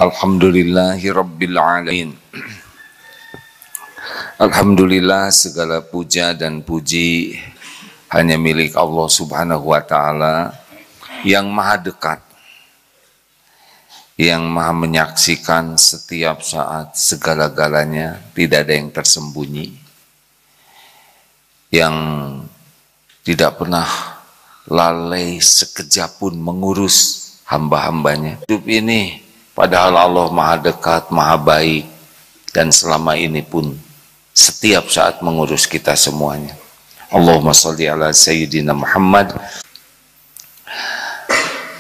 Alhamdulillahi Rabbil Alamin. Alhamdulillah, segala puja dan puji hanya milik Allah Subhanahu wa Ta'ala yang maha dekat, yang maha menyaksikan setiap saat segala-galanya, tidak ada yang tersembunyi, yang tidak pernah lalai sekejap pun mengurus hamba-hambanya. Hidup ini padahal Allah maha dekat, maha baik, dan selama ini pun setiap saat mengurus kita semuanya. Allahumma sholli ala Sayyidina Muhammad.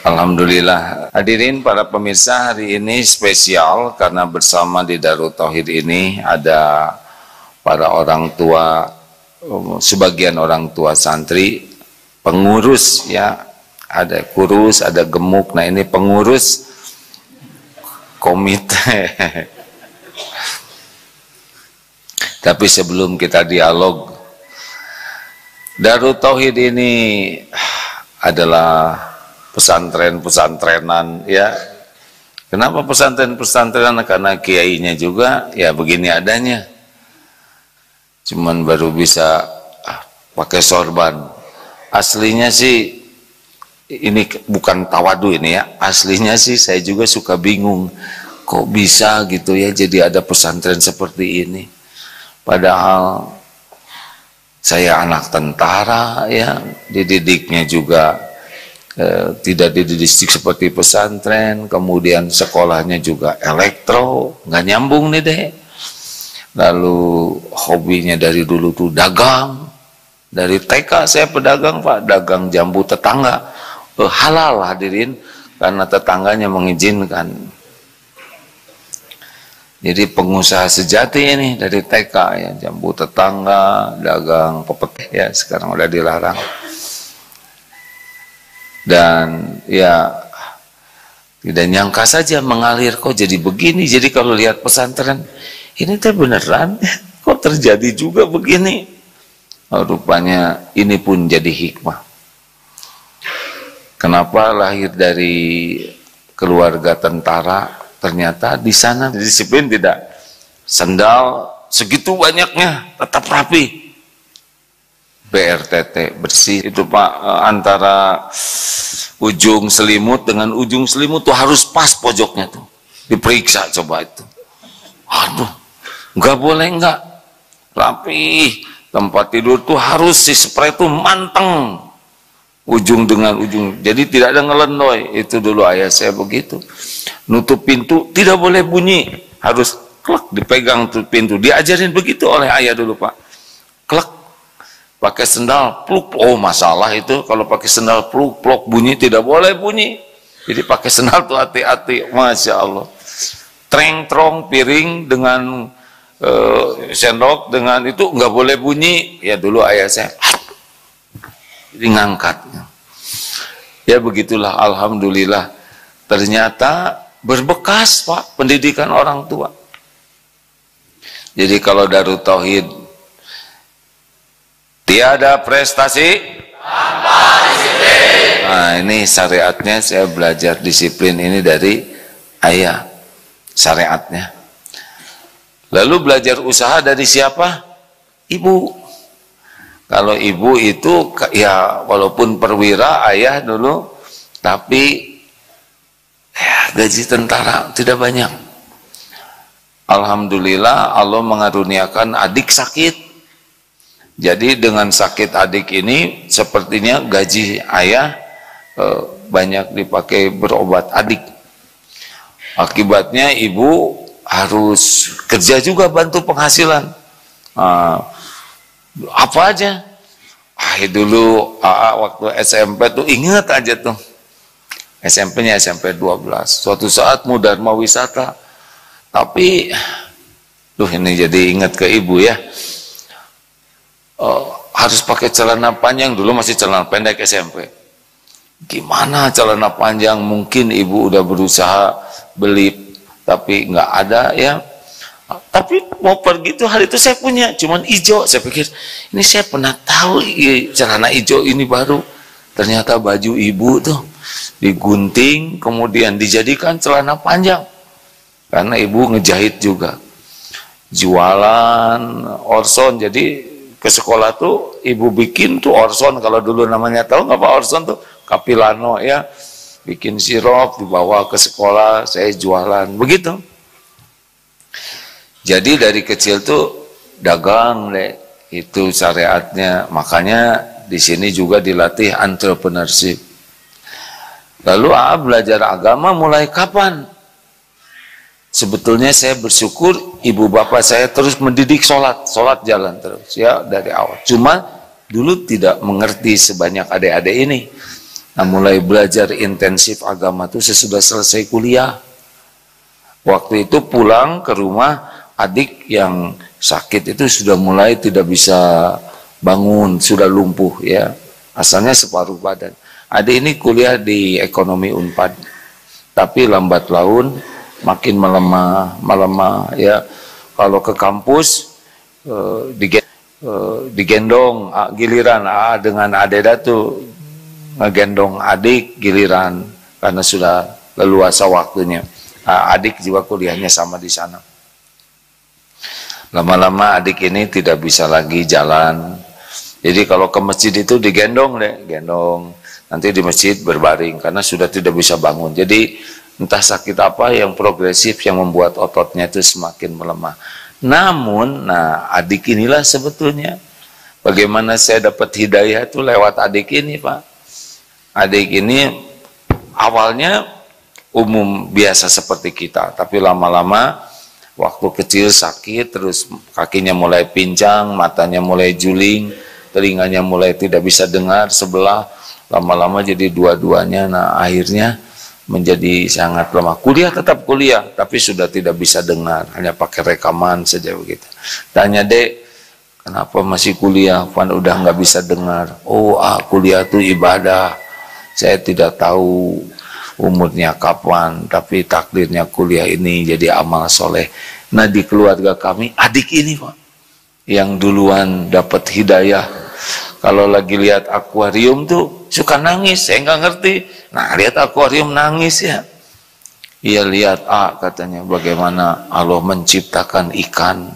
Alhamdulillah, hadirin para pemirsa, hari ini spesial karena bersama di Darut Tauhid ini ada para orang tua, sebagian orang tua santri, pengurus ya, ada kurus, ada gemuk. Nah, ini pengurus komite. Tapi sebelum kita dialog, Darut Tauhid ini adalah pesantren-pesantrenan ya. Kenapa pesantren-pesantrenan? Karena kiainya juga ya begini adanya, cuman baru bisa pakai sorban. Aslinya sih ini bukan tawadu ini ya, aslinya sih saya juga suka bingung, kok bisa gitu ya jadi ada pesantren seperti ini. Padahal saya anak tentara ya, dididiknya juga tidak dididik seperti pesantren, kemudian sekolahnya juga elektro, nggak nyambung nih deh. Lalu hobinya dari dulu tuh dagang, dari TK saya pedagang Pak, dagang jambu tetangga, halal hadirin, karena tetangganya mengizinkan. Jadi pengusaha sejati ini dari TK ya, jambu tetangga, dagang pepet ya, sekarang udah dilarang. Dan ya tidak nyangka saja mengalir kok jadi begini. Jadi kalau lihat pesantren ini teh beneran kok terjadi juga begini. Rupanya ini pun jadi hikmah. Kenapa lahir dari keluarga tentara? Ternyata di sana disiplin tidak, sendal segitu banyaknya tetap rapi, BRTT bersih itu Pak, antara ujung selimut dengan ujung selimut tuh harus pas pojoknya tuh, diperiksa coba itu. Aduh, nggak boleh nggak rapi. Tempat tidur tuh harus si spray tuh manteng, ujung dengan ujung, jadi tidak ada ngelendoy. Itu dulu ayah saya begitu. Nutup pintu tidak boleh bunyi, harus klek dipegang tuh pintu. Diajarin begitu oleh ayah dulu Pak. Klek, pakai sendal pluk. Oh masalah itu kalau pakai sendal pluk pluk bunyi, tidak boleh bunyi. Jadi pakai sendal tuh hati-hati, masya Allah. Treng trong piring dengan sendok dengan itu nggak boleh bunyi. Ya dulu ayah saya jadi ngangkatnya. Ya begitulah, alhamdulillah. Ternyata berbekas Pak pendidikan orang tua. Jadi kalau Darut Tauhid tiada prestasi tanpa disiplin. Nah ini syariatnya, saya belajar disiplin ini dari ayah, syariatnya. Lalu belajar usaha dari siapa? Ibu. Kalau ibu itu ya walaupun perwira ayah dulu, tapi ya, gaji tentara tidak banyak. Alhamdulillah Allah mengaruniakan adik sakit. Jadi dengan sakit adik ini sepertinya gaji ayah banyak dipakai berobat adik. Akibatnya ibu harus kerja juga bantu penghasilan. Apa aja? Dulu waktu SMP tuh ingat aja tuh. SMP-nya SMP 12. Suatu saat mau Dharma Wisata. Tapi ini jadi ingat ke ibu ya. Harus pakai celana panjang, dulu masih celana pendek SMP. Gimana celana panjang? Mungkin ibu udah berusaha beli tapi nggak ada ya. Tapi mau pergi tuh hari itu saya punya, cuman hijau. Saya pikir ini saya pernah tahu celana hijau ini baru. Ternyata baju ibu tuh digunting kemudian dijadikan celana panjang. karena ibu ngejahit juga, jualan orson. Jadi ke sekolah tuh ibu bikin tuh orson, kalau dulu namanya, tahu nggak Pak orson tuh, Capilano ya, bikin sirup dibawa ke sekolah, saya jualan begitu. Jadi dari kecil tuh dagang deh, itu syariatnya. Makanya di sini juga dilatih entrepreneurship. Lalu belajar agama mulai kapan? Sebetulnya saya bersyukur ibu bapak saya terus mendidik sholat jalan terus ya dari awal. Cuma dulu tidak mengerti sebanyak adik-adik ini. Nah, mulai belajar intensif agama itu sesudah selesai kuliah. Waktu itu pulang ke rumah, adik yang sakit itu sudah mulai tidak bisa bangun, sudah lumpuh ya. Asalnya separuh badan. Adik ini kuliah di ekonomi Unpad, tapi lambat laun makin melemah ya. Kalau ke kampus digendong, giliran dengan Adeda tuh ngegendong adik giliran karena sudah leluasa waktunya. Adik juga kuliahnya sama di sana. Lama-lama adik ini tidak bisa lagi jalan. Jadi kalau ke masjid itu digendong deh, gendong. Nanti di masjid berbaring karena sudah tidak bisa bangun. Jadi entah sakit apa yang progresif yang membuat ototnya itu semakin melemah. Namun, nah adik inilah sebetulnya bagaimana saya dapat hidayah itu lewat adik ini, Pak. Adik ini awalnya umum biasa seperti kita, tapi lama-lama waktu kecil sakit, terus kakinya mulai pincang, matanya mulai juling, telinganya mulai tidak bisa dengar sebelah, lama-lama jadi dua-duanya. Nah akhirnya menjadi sangat lemah. Kuliah tetap kuliah, tapi sudah tidak bisa dengar, hanya pakai rekaman saja begitu. Tanya Dek, kenapa masih kuliah? Pan udah nggak bisa dengar. Oh, kuliah itu ibadah. Saya tidak tahu umurnya kapan, tapi takdirnya kuliah ini jadi amal soleh. Nah di keluarga kami adik ini Pak yang duluan dapat hidayah. Kalau lagi lihat akuarium tuh suka nangis, saya nggak ngerti. Nah lihat akuarium nangis ya. Iya lihat katanya bagaimana Allah menciptakan ikan,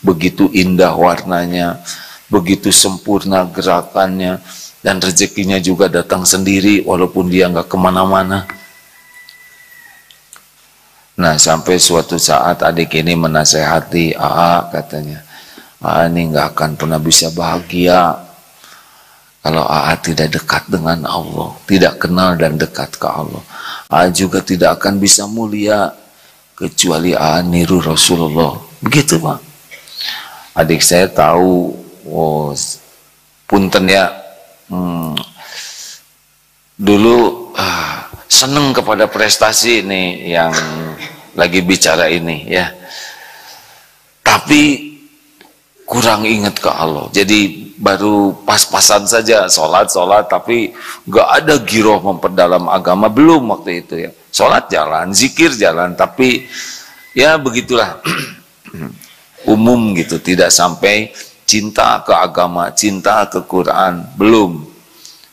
begitu indah warnanya, begitu sempurna gerakannya, dan rezekinya juga datang sendiri walaupun dia nggak kemana-mana. Nah sampai suatu saat adik ini menasehati katanya, ini nggak akan pernah bisa bahagia kalau tidak dekat dengan Allah, tidak kenal dan dekat ke Allah. Juga tidak akan bisa mulia kecuali niru Rasulullah. Begitu Pak. Adik saya tahu, punten ya, dulu seneng kepada prestasi nih yang lagi bicara ini ya, tapi kurang ingat ke Allah. Jadi baru pas-pasan saja sholat tapi gak ada giroh memperdalam agama, belum waktu itu ya. Sholat jalan, zikir jalan, tapi ya begitulah umum gitu, tidak sampai cinta ke agama, cinta ke Quran, belum.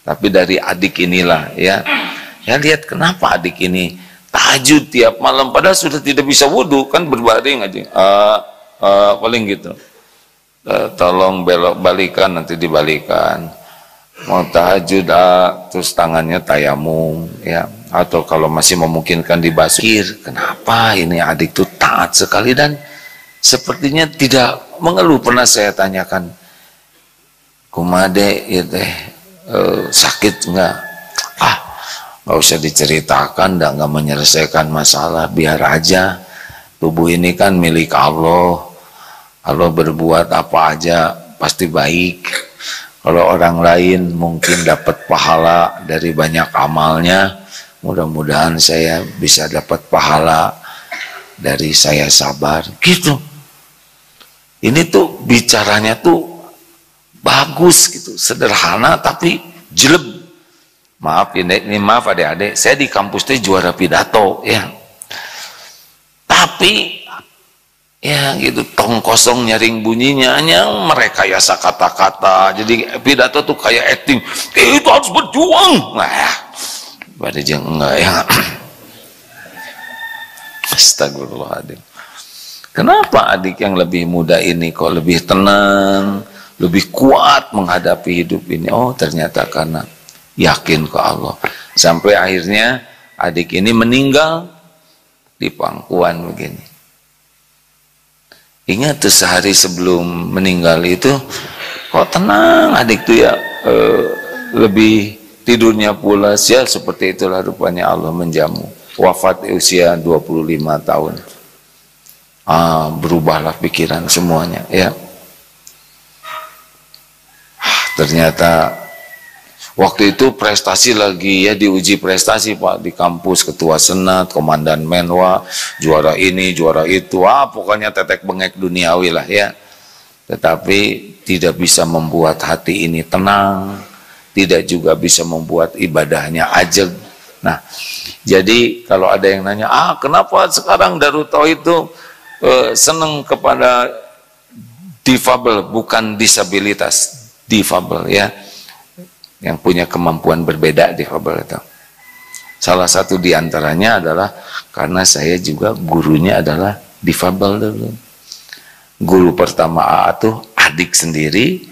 Tapi dari adik inilah ya lihat kenapa adik ini tahajud tiap malam, padahal sudah tidak bisa wudhu, kan berbaring aja, paling gitu. Tolong belok balikan, nanti dibalikan. Mau tahajud terus tangannya tayamum ya, atau kalau masih memungkinkan dibasuh. Kenapa ini adik tuh taat sekali dan sepertinya tidak mengeluh. Pernah saya tanyakan, kumade ya teh sakit enggak? Nggak usah diceritakan, nggak menyelesaikan masalah, biar aja. Tubuh ini kan milik Allah. Allah berbuat apa aja pasti baik. Kalau orang lain mungkin dapat pahala dari banyak amalnya, mudah-mudahan saya bisa dapat pahala dari saya sabar. Gitu. Ini tuh bicaranya tuh bagus gitu, sederhana tapi jelek. Maaf ini maaf adik-adik, saya di kampus itu juara pidato ya. Tapi ya gitu tong kosong nyaring bunyinya, yang merekayasa kata-kata. Jadi pidato tuh kayak acting, itu harus berjuang. Nah, pada jangan enggak ya. Astagfirullahaladzim. Kenapa adik yang lebih muda ini kok lebih tenang, lebih kuat menghadapi hidup ini? Oh, ternyata karena yakin ke Allah. Sampai akhirnya adik ini meninggal di pangkuan begini. Ingat tuh sehari sebelum meninggal itu, kok tenang adik tuh ya, lebih tidurnya pulas ya, seperti itulah rupanya Allah menjamu. Wafat usia 25 tahun. Berubahlah pikiran semuanya ya. Ternyata waktu itu prestasi lagi ya, diuji prestasi Pak di kampus, ketua senat, komandan menwa, juara ini, juara itu, pokoknya tetek bengek duniawi lah ya. Tetapi tidak bisa membuat hati ini tenang, tidak juga bisa membuat ibadahnya ajeg. Nah, jadi kalau ada yang nanya, kenapa sekarang Darut Tauhid itu senang kepada difabel, bukan disabilitas, difabel ya, yang punya kemampuan berbeda difabel itu. Salah satu diantaranya adalah karena saya juga gurunya adalah difabel dulu. Guru pertama AA tuh adik sendiri,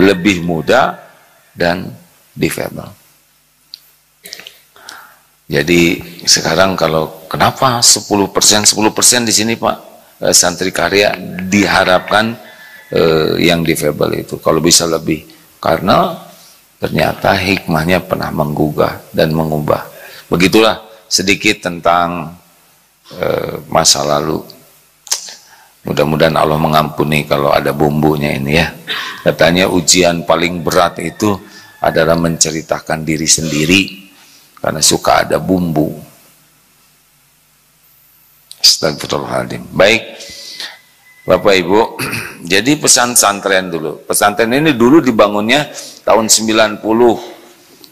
lebih muda dan difabel. Jadi sekarang kalau kenapa 10% di sini Pak santri karya diharapkan yang difabel itu kalau bisa lebih, karena ternyata hikmahnya pernah menggugah dan mengubah. Begitulah sedikit tentang masa lalu. Mudah-mudahan Allah mengampuni kalau ada bumbunya ini ya. Katanya ujian paling berat itu adalah menceritakan diri sendiri, karena suka ada bumbu. Astagfirullahaladzim. Baik Bapak Ibu, jadi pesantren dulu. Pesantren ini dulu dibangunnya tahun 90.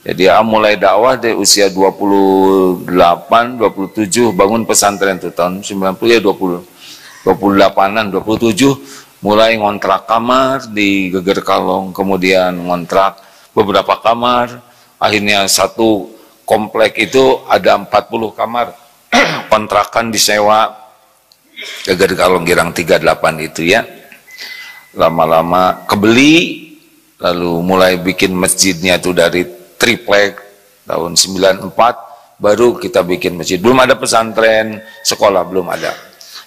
Jadi mulai dakwah dari usia 28, 27 bangun pesantren itu tahun 90 ya, 28-an, 27 mulai ngontrak kamar di Geger Kalong, kemudian ngontrak beberapa kamar, akhirnya satu komplek itu ada 40 kamar. Kontrakan disewa Geger Kalong Girang 38 itu ya. Lama-lama kebeli, lalu mulai bikin masjidnya itu dari triplek tahun 94, baru kita bikin masjid. Belum ada pesantren, sekolah belum ada.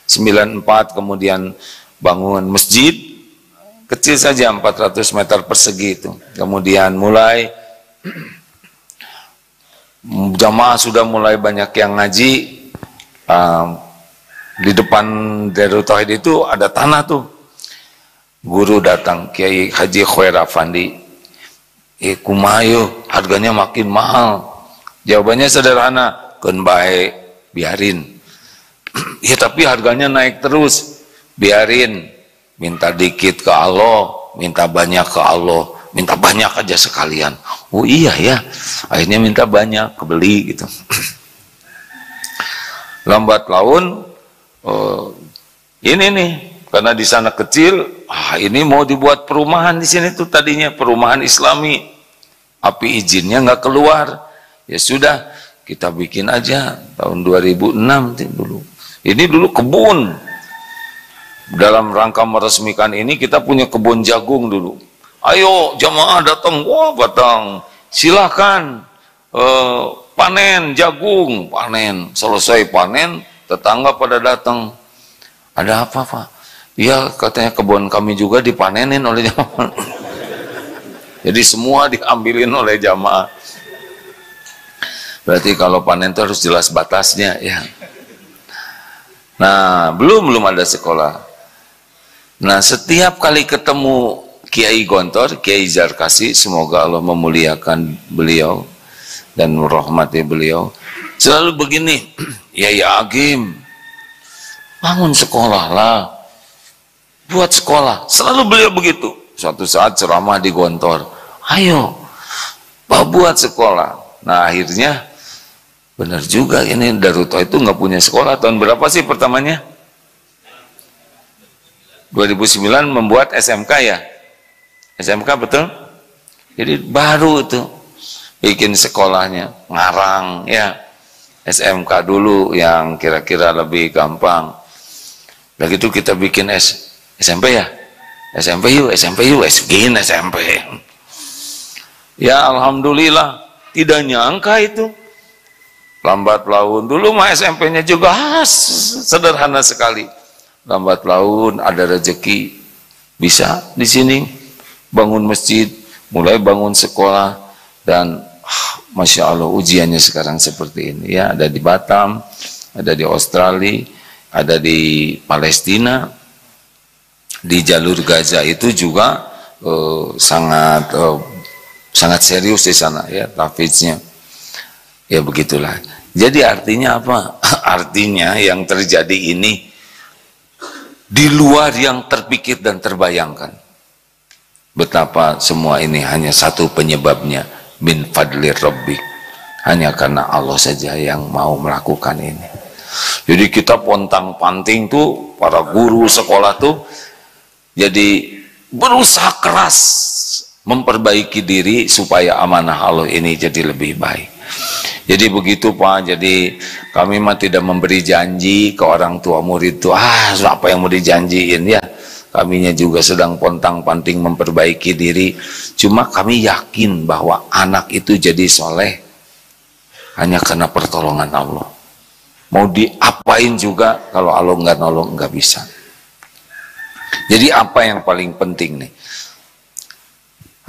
94 kemudian bangun masjid kecil saja 400 meter persegi itu. Kemudian mulai jamaah sudah mulai banyak yang ngaji. Di depan Darut Tauhid itu ada tanah tuh. Guru datang, Kiai Haji Khair Afandi, kumayo harganya makin mahal. Jawabannya sederhana, keun bae, biarin. Ya tapi harganya naik terus, biarin. Minta dikit ke Allah, minta banyak ke Allah, minta banyak aja sekalian. Oh iya ya, akhirnya minta banyak, kebeli gitu. Lambat laun, ini nih, karena di sana kecil, ini mau dibuat perumahan di sini tuh tadinya perumahan Islami, tapi izinnya nggak keluar. Ya sudah, kita bikin aja tahun 2006 dulu. Ini dulu kebun. Dalam rangka meresmikan ini kita punya kebun jagung dulu. Ayo jamaah datang, wah batang, silahkan panen jagung, panen. Selesai panen, tetangga pada datang. Ada apa Pak? Iya katanya kebun kami juga dipanenin oleh jamaah. Jadi semua diambilin oleh jamaah. Berarti kalau panen itu harus jelas batasnya ya. Nah belum ada sekolah. Nah setiap kali ketemu Kiai Gontor, Kiai Zarkasi, semoga Allah memuliakan beliau dan merahmati beliau, selalu begini, ya Agim, bangun sekolah lah, buat sekolah. Selalu beliau begitu. Suatu saat ceramah di Gontor, ayo Pak buat sekolah. Nah akhirnya benar juga, ini Darut Tauhid itu nggak punya sekolah. Tahun berapa sih pertamanya? 2009 membuat SMK ya, SMK betul. Jadi baru itu bikin sekolahnya, ngarang ya, SMK dulu yang kira-kira lebih gampang. Udah gitu kita bikin SMP ya, SMP yuk, bikin SMP. Ya alhamdulillah, tidak nyangka itu. Lambat laun, dulu mah SMP-nya juga sederhana sekali. Lambat laun ada rezeki, bisa di sini bangun masjid, mulai bangun sekolah, dan Masya Allah ujiannya sekarang seperti ini ya. Ada di Batam, ada di Australia, ada di Palestina, di jalur Gaza itu juga sangat serius di sana ya tahfidznya. Ya begitulah. Jadi artinya apa? Artinya yang terjadi ini di luar yang terpikir dan terbayangkan. Betapa semua ini hanya satu penyebabnya, min fadli rabbik. Hanya karena Allah saja yang mau melakukan ini. Jadi kita pontang-panting tuh, para guru sekolah tuh jadi berusaha keras memperbaiki diri supaya amanah Allah ini jadi lebih baik. Jadi begitu Pak, jadi kami mah tidak memberi janji ke orang tua murid itu, apa yang mau dijanjiin ya. Kaminya juga sedang pontang-panting memperbaiki diri. Cuma kami yakin bahwa anak itu jadi soleh hanya karena pertolongan Allah. Mau diapain juga kalau Allah nggak nolong nggak bisa. Jadi apa yang paling penting nih?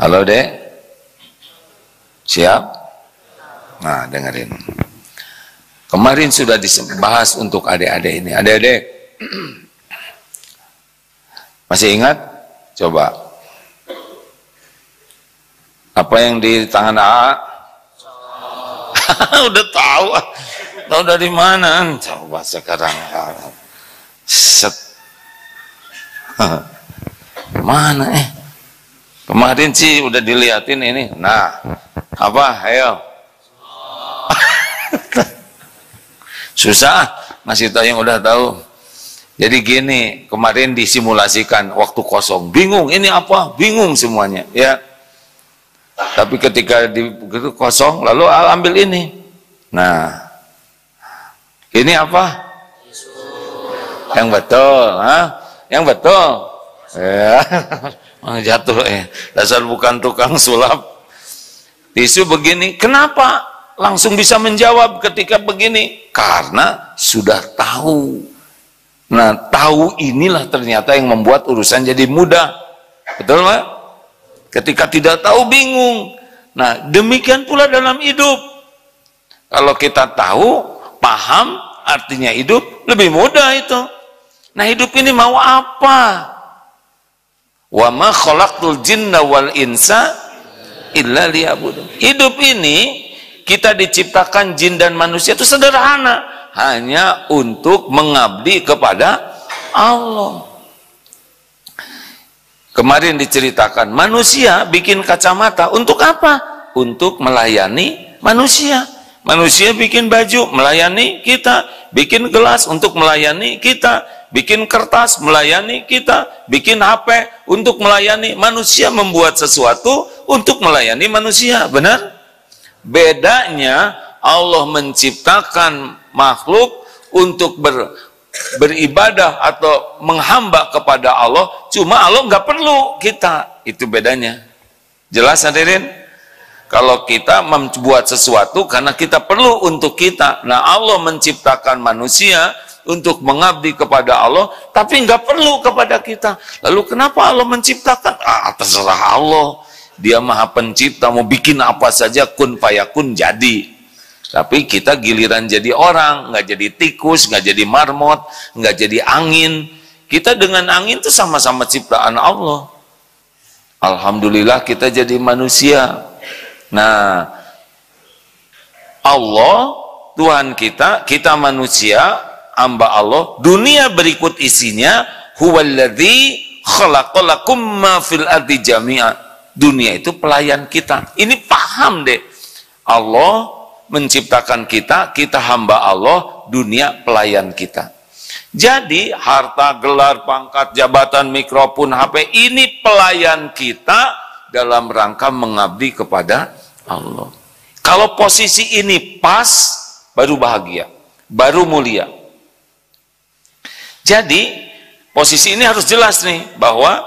Halo Dek, siap? Nah, dengerin. Kemarin sudah dibahas untuk adik-adik ini. Adik-adik, masih ingat? Coba. Apa yang di tangan A? Udah tahu. Tahu dari mana? Coba sekarang. Set. Mana Kemarin sih udah diliatin ini. Nah, apa? Ayo. Susah ngasih tahu yang udah tahu. Jadi gini, kemarin disimulasikan waktu kosong, bingung ini apa, bingung semuanya ya. Tapi ketika begitu kosong, lalu ambil ini. Nah, ini apa? Yang betul, yang betul. Ya, jatuh dasar bukan tukang sulap. Tisu begini, kenapa? Langsung bisa menjawab ketika begini, karena sudah tahu. Nah, tahu inilah ternyata yang membuat urusan jadi mudah. Betul Pak? Ketika tidak tahu bingung. Nah, demikian pula dalam hidup. Kalau kita tahu, paham, artinya hidup lebih mudah itu. Nah, hidup ini mau apa? Wa ma khalaqtul jinna wal insa illa liya'budun. Hidup ini kita diciptakan jin dan manusia itu sederhana, hanya untuk mengabdi kepada Allah. Kemarin diceritakan manusia bikin kacamata untuk apa? Untuk melayani manusia. Manusia bikin baju melayani kita, bikin gelas untuk melayani kita, bikin kertas melayani kita, bikin HP untuk melayani manusia, membuat sesuatu untuk melayani manusia. Benar? Bedanya Allah menciptakan makhluk untuk beribadah atau menghamba kepada Allah, cuma Allah nggak perlu kita. Itu bedanya. Jelas hadirin? Kalau kita membuat sesuatu karena kita perlu untuk kita. Nah, Allah menciptakan manusia untuk mengabdi kepada Allah, tapi nggak perlu kepada kita. Lalu kenapa Allah menciptakan? Terserah Allah. Dia maha pencipta, mau bikin apa saja kun fayakun jadi. Tapi kita giliran jadi orang, nggak jadi tikus, nggak jadi marmot, nggak jadi angin. Kita dengan angin itu sama-sama ciptaan Allah. Alhamdulillah kita jadi manusia. Nah, Allah Tuhan kita, kita manusia, hamba Allah. Dunia berikut isinya, huwallazi khalaqalakum ma fil ardi jami'a. Dunia itu pelayan kita. Ini paham deh. Allah menciptakan kita, kita hamba Allah, dunia pelayan kita. Jadi harta, gelar, pangkat, jabatan, mikrofon, HP ini pelayan kita dalam rangka mengabdi kepada Allah. Kalau posisi ini pas, baru bahagia, baru mulia. Jadi posisi ini harus jelas nih, bahwa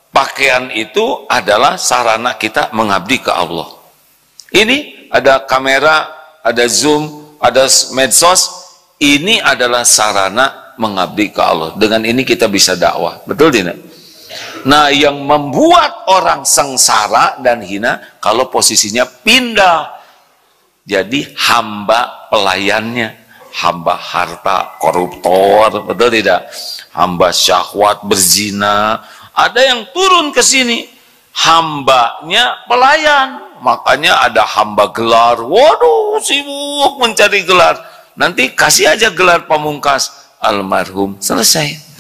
pakaian itu adalah sarana kita mengabdi ke Allah. Ini ada kamera, ada Zoom, ada medsos, ini adalah sarana mengabdi ke Allah. Dengan ini kita bisa dakwah, betul tidak? Nah, yang membuat orang sengsara dan hina kalau posisinya pindah jadi hamba pelayannya, hamba harta koruptor, betul tidak? Hamba syahwat berzina. Ada yang turun ke sini, hambanya pelayan. Makanya ada hamba gelar. Waduh, sibuk mencari gelar. Nanti kasih aja gelar pamungkas almarhum, selesai.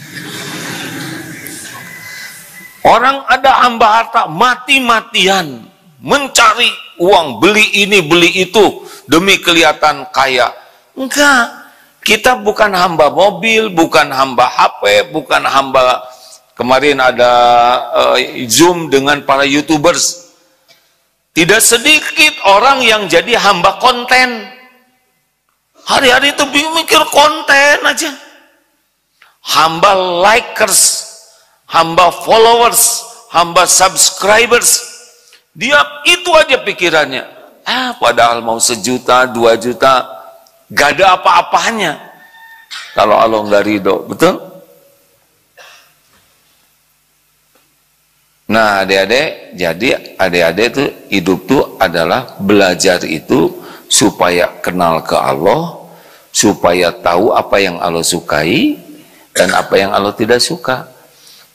Orang ada hamba harta, mati-matian mencari uang, beli ini, beli itu demi kelihatan kaya. Enggak, kita bukan hamba mobil, bukan hamba HP, bukan hamba. Kemarin ada Zoom dengan para YouTubers. Tidak sedikit orang yang jadi hamba konten. Hari-hari itu mikir konten aja. Hamba likers, hamba followers, hamba subscribers. Dia itu aja pikirannya. Padahal mau 1 juta, 2 juta, gak ada apa-apanya kalau Allah nggak ridho, betul? Nah, adik-adik, jadi adik-adik itu hidup itu adalah belajar itu supaya kenal ke Allah, supaya tahu apa yang Allah sukai dan apa yang Allah tidak suka.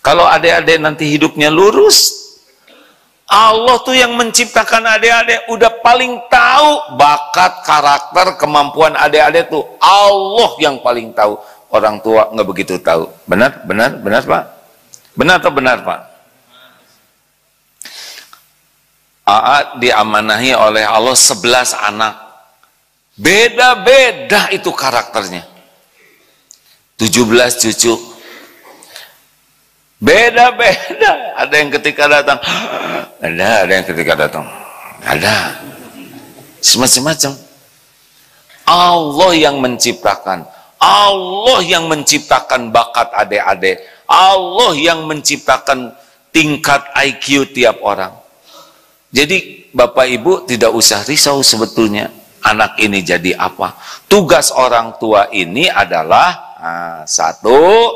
Kalau adik-adik nanti hidupnya lurus, Allah tuh yang menciptakan adik-adik udah paling tahu bakat, karakter, kemampuan adik-adik tuh. Allah yang paling tahu. Orang tua nggak begitu tahu. Benar, benar, benar Pak? Benar atau benar Pak? Aa diamanahi oleh Allah 11 anak. Beda-beda itu karakternya. 17 cucu. Beda-beda. Ada yang ketika datang, ada yang ketika datang, ada. Semacam-macam. Allah yang menciptakan. Allah yang menciptakan bakat adik-adik. Allah yang menciptakan tingkat IQ tiap orang. Jadi Bapak Ibu tidak usah risau sebetulnya anak ini jadi apa. Tugas orang tua ini adalah satu,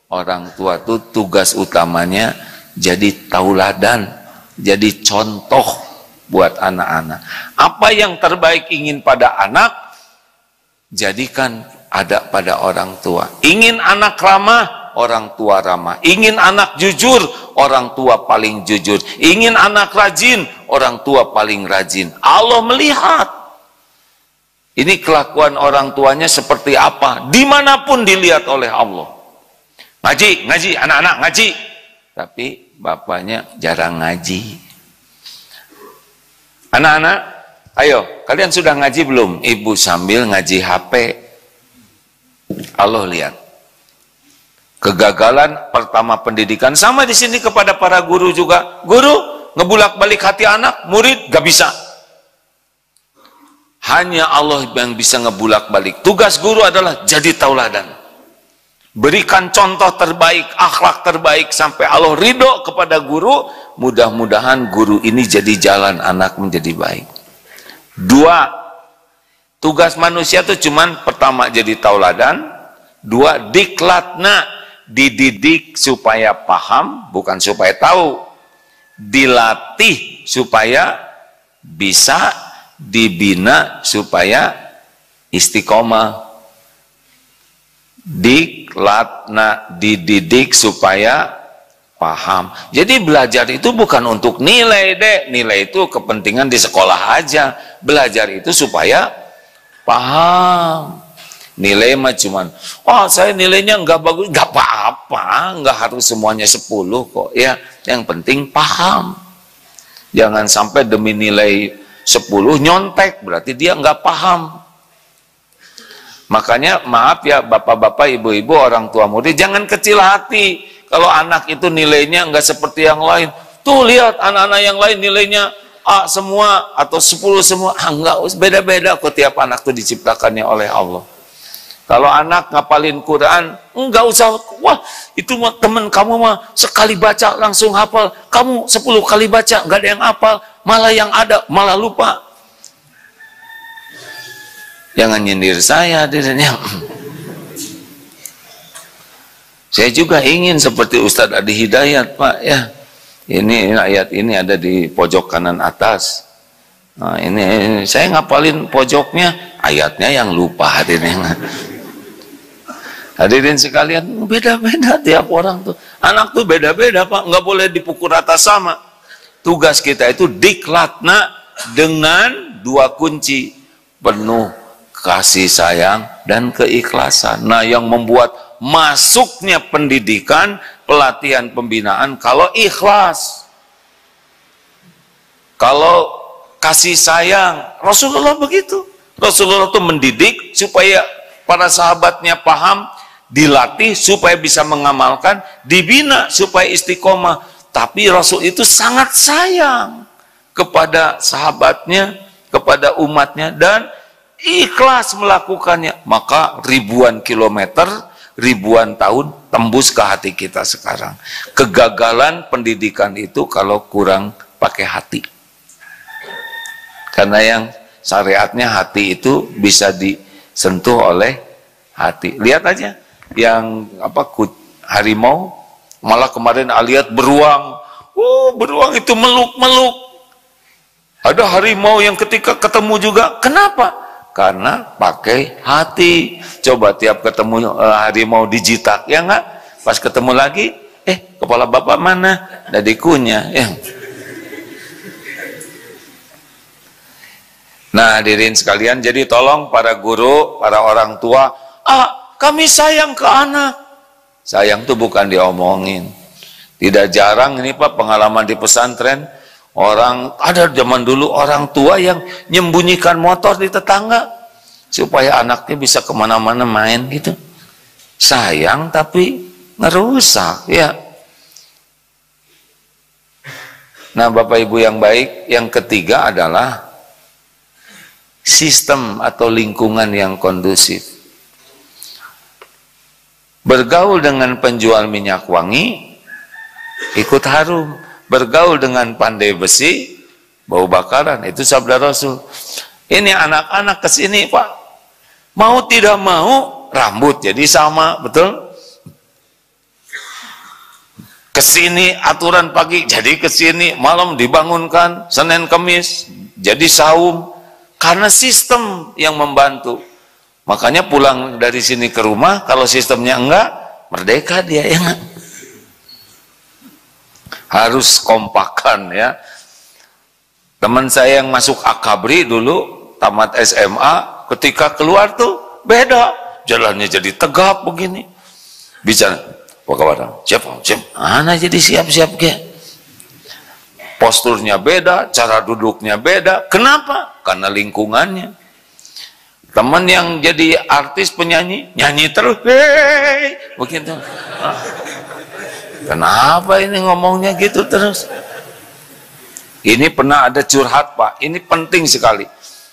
orang tua itu tugas utamanya jadi tauladan, jadi contoh buat anak-anak. Apa yang terbaik ingin pada anak, jadikan ada pada orang tua. Ingin anak ramah, orang tua ramah. Ingin anak jujur, orang tua paling jujur. Ingin anak rajin, orang tua paling rajin. Allah melihat ini kelakuan orang tuanya seperti apa, dimanapun dilihat oleh Allah. Ngaji, ngaji, anak-anak ngaji, tapi bapaknya jarang ngaji. Anak-anak, ayo, kalian sudah ngaji belum? Ibu sambil ngaji HP. Allah lihat. Kegagalan pertama pendidikan sama di sini kepada para guru juga. Guru ngebulak-balik hati anak, murid gak bisa. Hanya Allah yang bisa ngebulak-balik. Tugas guru adalah jadi tauladan. Berikan contoh terbaik, akhlak terbaik sampai Allah ridho kepada guru. Mudah-mudahan guru ini jadi jalan anak menjadi baik. 2, tugas manusia itu cuman pertama jadi tauladan. 2, diklatna, dididik supaya paham, bukan supaya tahu. Dilatih supaya bisa, dibina supaya istiqomah. Diklatna, dididik supaya paham. Jadi belajar itu bukan untuk nilai, Dek. Nilai itu kepentingan di sekolah aja. Belajar itu supaya paham. Nilai mah cuman, oh saya nilainya nggak bagus, nggak apa-apa, nggak harus semuanya 10 kok. Ya, yang penting paham. Jangan sampai demi nilai 10 nyontek, berarti dia nggak paham. Makanya maaf ya bapak-bapak, ibu-ibu, orang tua murid, jangan kecil hati kalau anak itu nilainya nggak seperti yang lain. Tuh lihat anak-anak yang lain nilainya A semua atau 10 semua. Enggak, beda-beda kok tiap anak tuh diciptakannya oleh Allah. Kalau anak ngapalin Quran, enggak usah, wah itu mah temen kamu mah sekali baca langsung hafal, kamu 10 kali baca enggak ada yang hafal, malah yang ada malah lupa. Jangan nyindir saya, hadirin. Saya juga ingin seperti Ustadz Adi Hidayat, Pak, ya. Ini ayat ini ada di pojok kanan atas. Nah, ini saya ngapalin pojoknya, ayatnya yang lupa, hadirin. Hadirin sekalian, beda-beda tiap orang tuh. Anak tuh beda-beda, Pak. Nggak boleh dipukul rata sama. Tugas kita itu diklatna dengan 2 kunci. Penuh kasih sayang dan keikhlasan. Nah, yang membuat masuknya pendidikan, pelatihan pembinaan, kalau ikhlas. Kalau kasih sayang, Rasulullah begitu. Rasulullah tuh mendidik supaya para sahabatnya paham, dilatih supaya bisa mengamalkan, dibina supaya istiqomah. Tapi Rasul itu sangat sayang kepada sahabatnya, kepada umatnya, dan ikhlas melakukannya. Maka ribuan kilometer, ribuan tahun tembus ke hati kita sekarang. Kegagalan pendidikan itu kalau kurang pakai hati. Karena yang syariatnya hati itu bisa disentuh oleh hati. Lihat aja yang harimau, malah kemarin lihat beruang. Oh, beruang itu meluk-meluk. Ada harimau yang ketika ketemu juga, kenapa? Karena pakai hati. Coba tiap ketemu harimau dijitak, ya enggak? Pas ketemu lagi, kepala bapak mana? Udah dikunyah, ya. Nah, hadirin sekalian, jadi tolong para guru, para orang tua, kami sayang ke anak. Sayang tuh bukan diomongin. Tidak jarang ini Pak pengalaman di pesantren, orang ada zaman dulu orang tua yang menyembunyikan motor di tetangga supaya anaknya bisa kemana-mana main gitu. Sayang tapi ngerusak, ya. Nah, Bapak Ibu yang baik, yang ketiga adalah sistem atau lingkungan yang kondusif. Bergaul dengan penjual minyak wangi, ikut harum. Bergaul dengan pandai besi, bau bakaran. Itu sabda Rasul. Ini anak-anak kesini, Pak. Mau tidak mau, rambut jadi sama, betul? Kesini aturan pagi, jadi kesini. Malam dibangunkan, Senin Kemis, jadi saum. Karena sistem yang membantu. Makanya pulang dari sini ke rumah, kalau sistemnya enggak, merdeka dia, ya enggak? Harus kompakan, ya. Teman saya yang masuk Akabri dulu, tamat SMA, ketika keluar tuh beda. Jalannya jadi tegap begini. Bicara, apa kabar? Siap, anak jadi siap-siap, ya. Posturnya beda, cara duduknya beda. Kenapa? Karena lingkungannya. Teman yang jadi artis penyanyi, nyanyi terus, hei, begitu. Kenapa ini ngomongnya gitu terus? Ini pernah ada curhat, Pak. Ini penting sekali.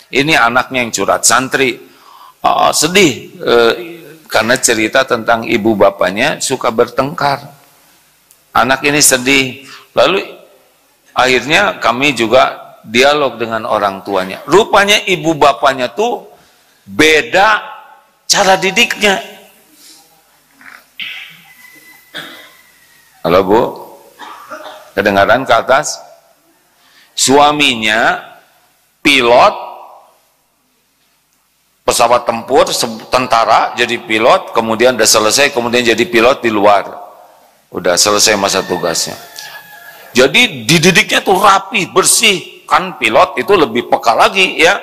Ini anaknya yang curhat, santri. Sedih karena cerita tentang ibu bapaknya suka bertengkar. Anak ini sedih. Lalu akhirnya kami juga dialog dengan orang tuanya. Rupanya ibu bapaknya tuh beda cara didiknya. Halo Bu, kedengaran ke atas? Suaminya pilot pesawat tempur, tentara, jadi pilot, kemudian udah selesai, kemudian jadi pilot di luar, udah selesai masa tugasnya. Jadi dididiknya tuh rapi, bersih. Kan pilot itu lebih peka lagi, ya.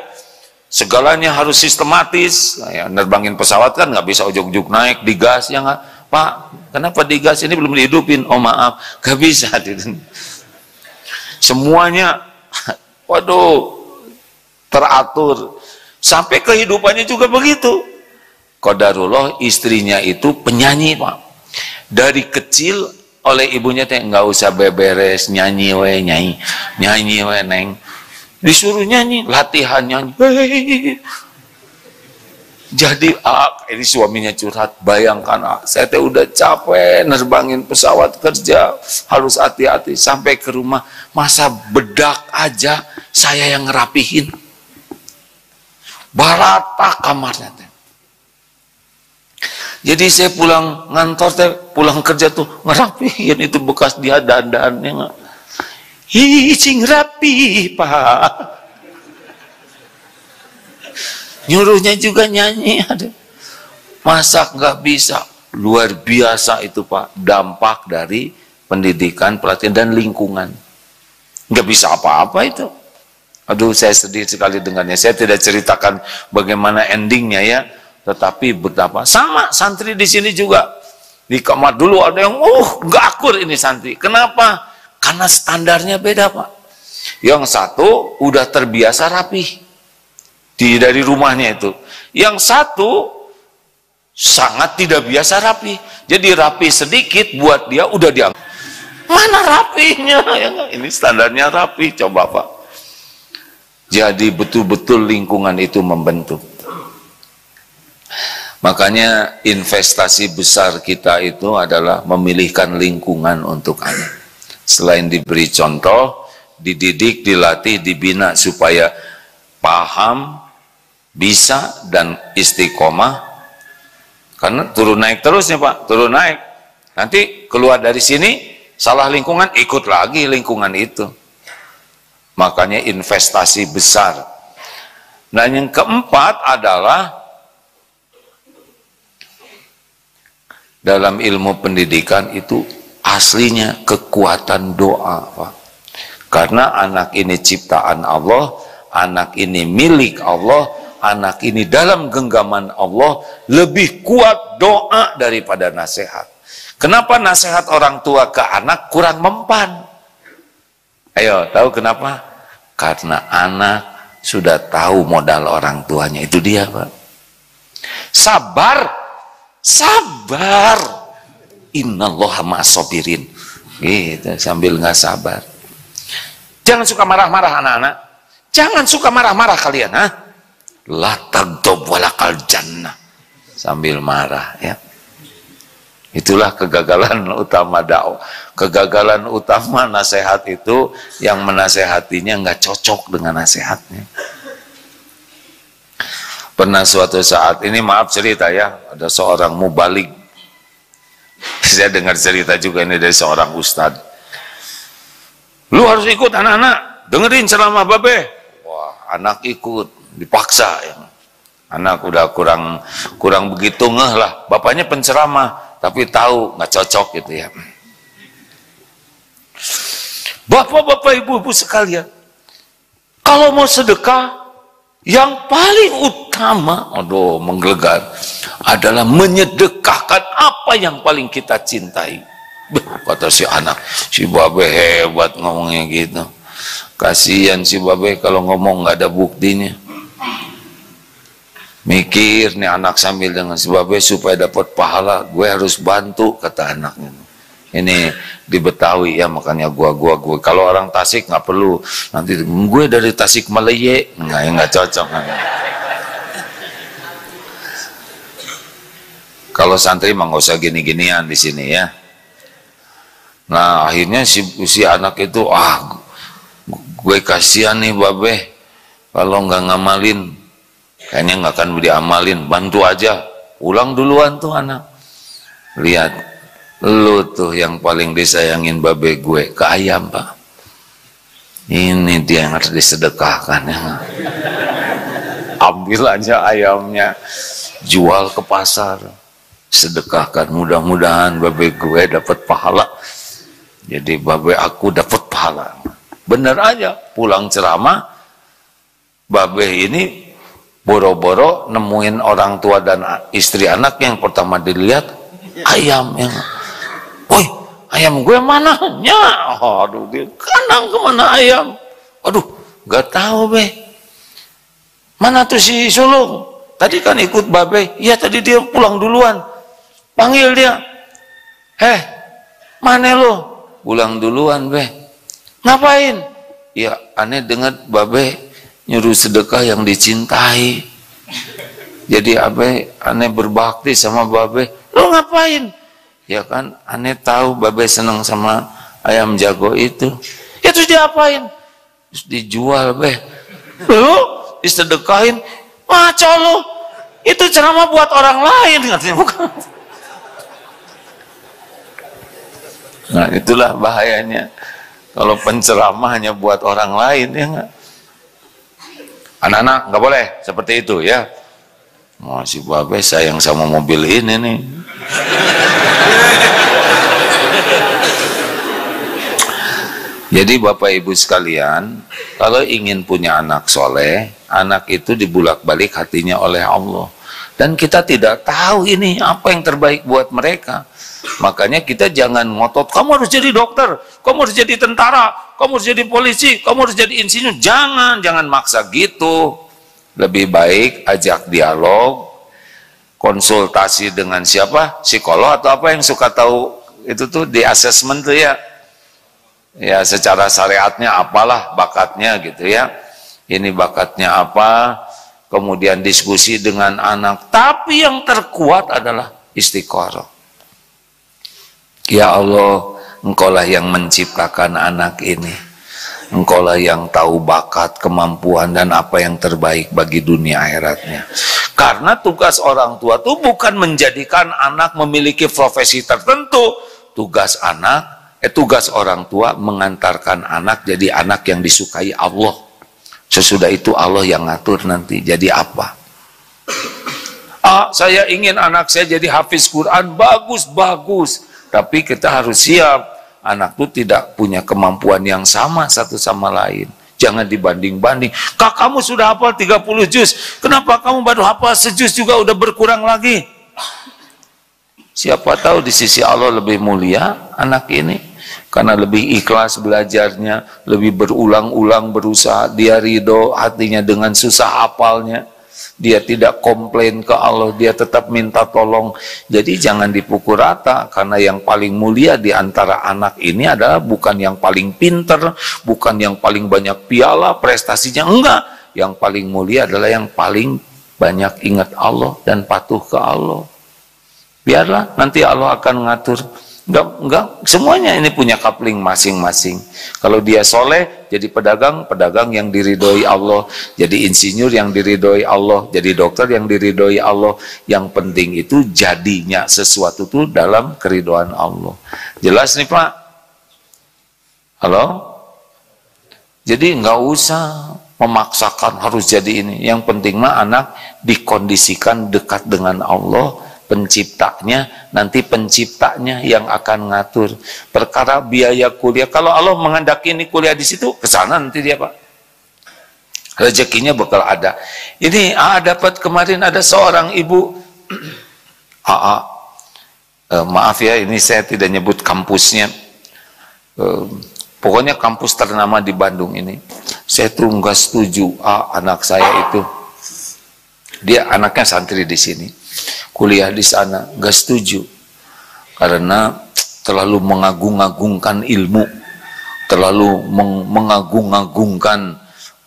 Segalanya harus sistematis. Ya, nerbangin pesawat kan nggak bisa ujuk-ujuk naik digas, ya nggak? Pak, kenapa digas ini belum dihidupin? Oh maaf, nggak bisa. Semuanya, waduh, teratur. Sampai kehidupannya juga begitu. Qadarullah, istrinya itu penyanyi, Pak. Dari kecil oleh ibunya teh nggak usah beberes, nyanyi we neng. Disuruh nyanyi, latihan nyanyi. Jadi ini suaminya curhat, bayangkan saya teh udah capek nerbangin pesawat kerja, harus hati-hati sampai ke rumah, masa bedak aja saya yang ngerapihin. Barata kamarnya teh. Jadi saya pulang ngantor teh, pulang kerja tuh ngerapihin itu bekas dia dandannya. Cing rapi Pak. Nyuruhnya juga nyanyi ada. Masak nggak bisa. Luar biasa itu Pak, dampak dari pendidikan, pelatihan dan lingkungan. Nggak bisa apa-apa itu. Aduh, saya sedih sekali dengannya. Saya tidak ceritakan bagaimana endingnya ya. Tetapi betapa sama santri di sini juga di kamar dulu ada yang nggak akur ini santri. Kenapa? Karena standarnya beda Pak. Yang satu udah terbiasa rapi dari rumahnya itu. Yang satu sangat tidak biasa rapi. Jadi rapi sedikit buat dia udah dianggap mana rapinya ya, ini standarnya rapi. Coba Pak. Jadi betul-betul lingkungan itu membentuk. Makanya investasi besar kita itu adalah memilihkan lingkungan untuk anak. Selain diberi contoh, dididik, dilatih, dibina supaya paham, bisa dan istiqomah. Karena turun naik terus nih Pak, turun naik. Nanti keluar dari sini, salah lingkungan, ikut lagi lingkungan itu. Makanya investasi besar. Dan yang keempat adalah dalam ilmu pendidikan itu aslinya kekuatan doa Pak. Karena anak ini ciptaan Allah, anak ini milik Allah, anak ini dalam genggaman Allah, lebih kuat doa daripada nasihat. Kenapa nasihat orang tua ke anak kurang mempan? Ayo, tahu kenapa? Karena anak sudah tahu modal orang tuanya, itu dia Pak. Sabar, sabar. Innallaha ma'as-sabirin. Gitu, sambil nggak sabar. Jangan suka marah-marah anak-anak. Jangan suka marah-marah kalian, ha? La taghdab walakal jannah. Sambil marah ya. Itulah kegagalan utama dakwah. Kegagalan utama nasihat itu yang menasehatinya nggak cocok dengan nasihatnya. Pernah suatu saat, ini maaf cerita ya, ada seorang mubalik. Saya dengar cerita juga ini dari seorang ustadz. Lu harus ikut anak-anak, dengerin ceramah babe. Wah, anak ikut, dipaksa ya. Anak udah kurang begitu ngeh lah. Bapaknya penceramah, tapi tahu nggak cocok gitu ya. Bapak-bapak, ibu-ibu sekalian, kalau mau sedekah, yang paling utama, aduh menggelegar, adalah menyedekahkan apa yang paling kita cintai. Kata si anak, si babe hebat ngomongnya gitu. Kasihan si babe kalau ngomong nggak ada buktinya. Mikir nih anak sambil dengan si babe supaya dapat pahala, gue harus bantu, kata anaknya. Ini di Betawi ya, makanya gue. Kalau orang Tasik nggak perlu, nanti gue dari Tasik Malaya, nggak cocok. Kalau santri mah nggak usah gini-ginian di sini ya. Nah akhirnya si anak itu, gue kasihan nih babe, kalau nggak ngamalin, kayaknya nggak akan diamalin, bantu aja, pulang duluan tuh anak. Lihat, lu tuh yang paling disayangin babe gue, ke ayam Pak. Ini dia yang harus disedekahkan ya. Ambil aja ayamnya, jual ke pasar, sedekahkan, mudah-mudahan babe gue dapat pahala. Jadi babe aku dapat pahala. Bener aja, pulang ceramah, babe ini boro-boro nemuin orang tua dan istri anak, yang pertama dilihat ayam yang, woi ayam gue mana? Aduh, dia kandang kemana ayam? Aduh, nggak tahu be. Mana tuh si sulung? Tadi kan ikut babe. Iya tadi dia pulang duluan. Panggil dia. Mana lo? Pulang duluan be. Ngapain? Ya aneh dengar babe nyuruh sedekah yang dicintai. Jadi aneh berbakti sama babe. Lo ngapain? Ya kan aneh tahu babe senang sama ayam jago itu. Ya terus diapain? Terus dijual be. Lo disedekahin. Maco lo. Itu ceramah buat orang lain katanya, bukan. Nah itulah bahayanya kalau penceramah hanya buat orang lain, ya enggak. Anak-anak nggak boleh seperti itu ya. Masih babe sayang sama mobil ini nih. Jadi Bapak Ibu sekalian, kalau ingin punya anak soleh, anak itu dibulak-balik hatinya oleh Allah. Dan kita tidak tahu ini apa yang terbaik buat mereka. Makanya kita jangan ngotot, kamu harus jadi dokter, kamu harus jadi tentara, kamu harus jadi polisi, kamu harus jadi insinyur. Jangan maksa gitu. Lebih baik ajak dialog, konsultasi dengan siapa? Psikolog atau apa yang suka tahu itu tuh di asesmen tuh ya. Ya secara syariatnya apalah bakatnya gitu ya. Ini bakatnya apa? Kemudian diskusi dengan anak. Tapi yang terkuat adalah istiqoroh. Ya Allah, Engkaulah yang menciptakan anak ini. Engkaulah yang tahu bakat, kemampuan, dan apa yang terbaik bagi dunia akhiratnya. Karena tugas orang tua itu bukan menjadikan anak memiliki profesi tertentu. Tugas orang tua mengantarkan anak jadi anak yang disukai Allah. Sesudah itu Allah yang ngatur nanti jadi apa. Saya ingin anak saya jadi hafiz Quran, bagus. Tapi kita harus siap, anak itu tidak punya kemampuan yang sama satu sama lain. Jangan dibanding-banding. Kak, kamu sudah hafal 30 juz, kenapa kamu baru hafal sejuz juga udah berkurang lagi? Siapa tahu di sisi Allah lebih mulia anak ini, karena lebih ikhlas belajarnya, lebih berulang-ulang berusaha, dia ridho hatinya dengan susah hafalnya, dia tidak komplain ke Allah, dia tetap minta tolong. Jadi jangan dipukul rata, karena yang paling mulia di antara anak ini adalah bukan yang paling pinter, bukan yang paling banyak piala prestasinya, enggak. Yang paling mulia adalah yang paling banyak ingat Allah dan patuh ke Allah. Biarlah nanti Allah akan ngatur. Enggak, semuanya ini punya coupling masing-masing. Kalau dia soleh, jadi pedagang yang diridhoi Allah, jadi insinyur yang diridhoi Allah, jadi dokter yang diridhoi Allah. Yang penting itu jadinya sesuatu itu dalam keridhaan Allah. Jelas nih Pak? Halo? Jadi enggak usah memaksakan harus jadi ini. Yang penting mah anak dikondisikan dekat dengan Allah, penciptanya, nanti penciptanya yang akan ngatur perkara biaya kuliah. Kalau Allah menghendaki ini kuliah di situ, ke sana nanti dia Pak, rezekinya bakal ada. Ini dapat kemarin ada seorang ibu maaf ya, ini saya tidak nyebut kampusnya, pokoknya kampus ternama di Bandung ini. Saya tuh nggak setuju anak saya itu, dia anaknya santri di sini, kuliah di sana, gak setuju karena terlalu mengagung-agungkan ilmu, terlalu mengagung-agungkan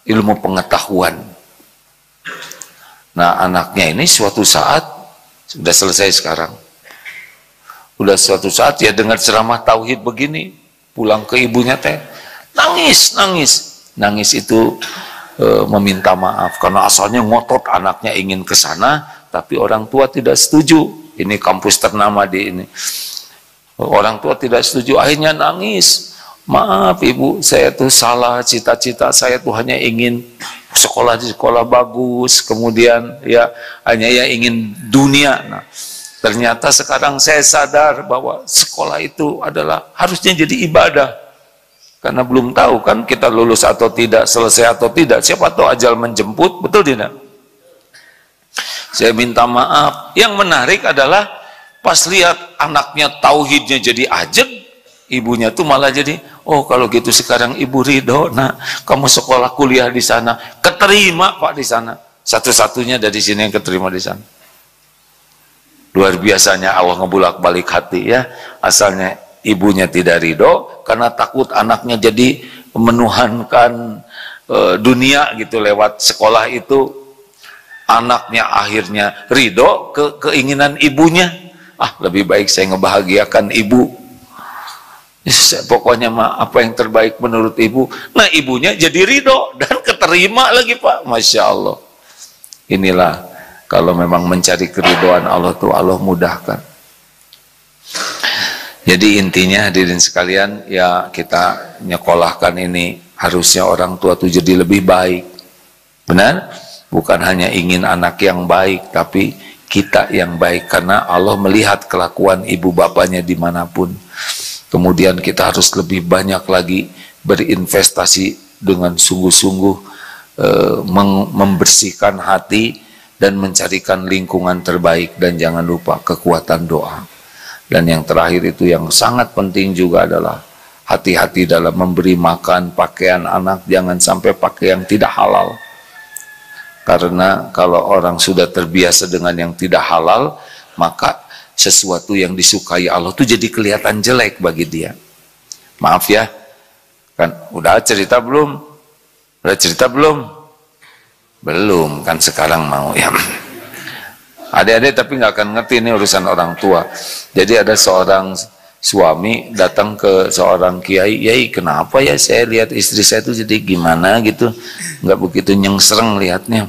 ilmu pengetahuan. Nah anaknya ini suatu saat sudah selesai sekarang, udah suatu saat ya dengar ceramah tauhid begini, pulang ke ibunya teh nangis itu meminta maaf karena asalnya ngotot anaknya ingin ke sana, tapi orang tua tidak setuju. Ini kampus ternama di ini. Orang tua tidak setuju, akhirnya nangis. Maaf ibu, saya tuh salah, cita-cita saya tuh hanya ingin sekolah di sekolah bagus, kemudian ya hanya ya ingin dunia. Nah, ternyata sekarang saya sadar bahwa sekolah itu adalah harusnya jadi ibadah. Karena belum tahu kan kita lulus atau tidak, selesai atau tidak, siapa tahu ajal menjemput, betul tidak? Saya minta maaf. Yang menarik adalah pas lihat anaknya tauhidnya jadi ajeg, ibunya tuh malah jadi, oh kalau gitu sekarang ibu ridho, nah kamu sekolah kuliah di sana, keterima Pak di sana, satu-satunya dari sini yang keterima di sana. Luar biasanya Allah ngebulak balik hati ya. Asalnya ibunya tidak ridho karena takut anaknya jadi menuhankan dunia gitu lewat sekolah itu, anaknya akhirnya ridho ke keinginan ibunya. Lebih baik saya ngebahagiakan ibu. Pokoknya mah apa yang terbaik menurut ibu. Nah, ibunya jadi ridho dan keterima lagi, Pak. Masya Allah. Inilah kalau memang mencari keridhaan Allah tuh Allah mudahkan. Jadi intinya hadirin sekalian, ya kita nyekolahkan ini harusnya orang tua tuh jadi lebih baik. Benar? Bukan hanya ingin anak yang baik, tapi kita yang baik, karena Allah melihat kelakuan ibu bapaknya dimanapun. Kemudian kita harus lebih banyak lagi berinvestasi dengan sungguh-sungguh, membersihkan hati dan mencarikan lingkungan terbaik, dan jangan lupa kekuatan doa. Dan yang terakhir itu yang sangat penting juga adalah hati-hati dalam memberi makan, pakaian anak, jangan sampai pakai yang tidak halal. Karena kalau orang sudah terbiasa dengan yang tidak halal, maka sesuatu yang disukai Allah itu jadi kelihatan jelek bagi dia. Maaf ya, kan udah cerita belum? Udah cerita belum? Belum, kan sekarang mau ya. Adik-adik tapi nggak akan ngerti ini urusan orang tua. Jadi ada seorang suami datang ke seorang kiai, "Yai, kenapa ya saya lihat istri saya itu jadi gimana gitu, nggak begitu nyengsreng lihatnya.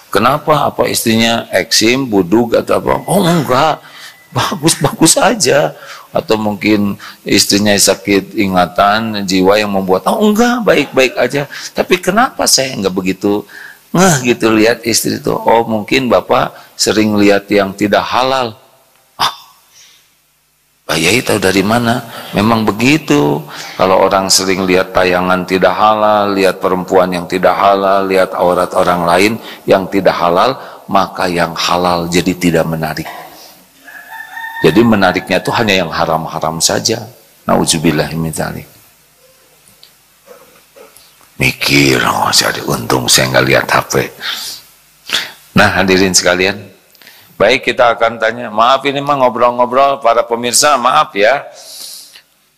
Kenapa? Apa istrinya eksim, budug atau apa?" "Oh enggak, bagus-bagus aja." Atau mungkin istrinya sakit ingatan, jiwa yang membuat, "Oh enggak, baik-baik aja." "Tapi kenapa saya nggak begitu gitu lihat istri itu?" "Oh mungkin Bapak sering lihat yang tidak halal." Pak Yai tahu dari mana? Memang begitu. Kalau orang sering lihat tayangan tidak halal, lihat perempuan yang tidak halal, lihat aurat orang lain yang tidak halal, maka yang halal jadi tidak menarik. Jadi menariknya itu hanya yang haram-haram saja. Nauzubillah min dzalik. Mikir, jadi untung saya nggak lihat HP. Nah hadirin sekalian, baik, kita akan tanya. Maaf ini mah ngobrol-ngobrol para pemirsa, maaf ya.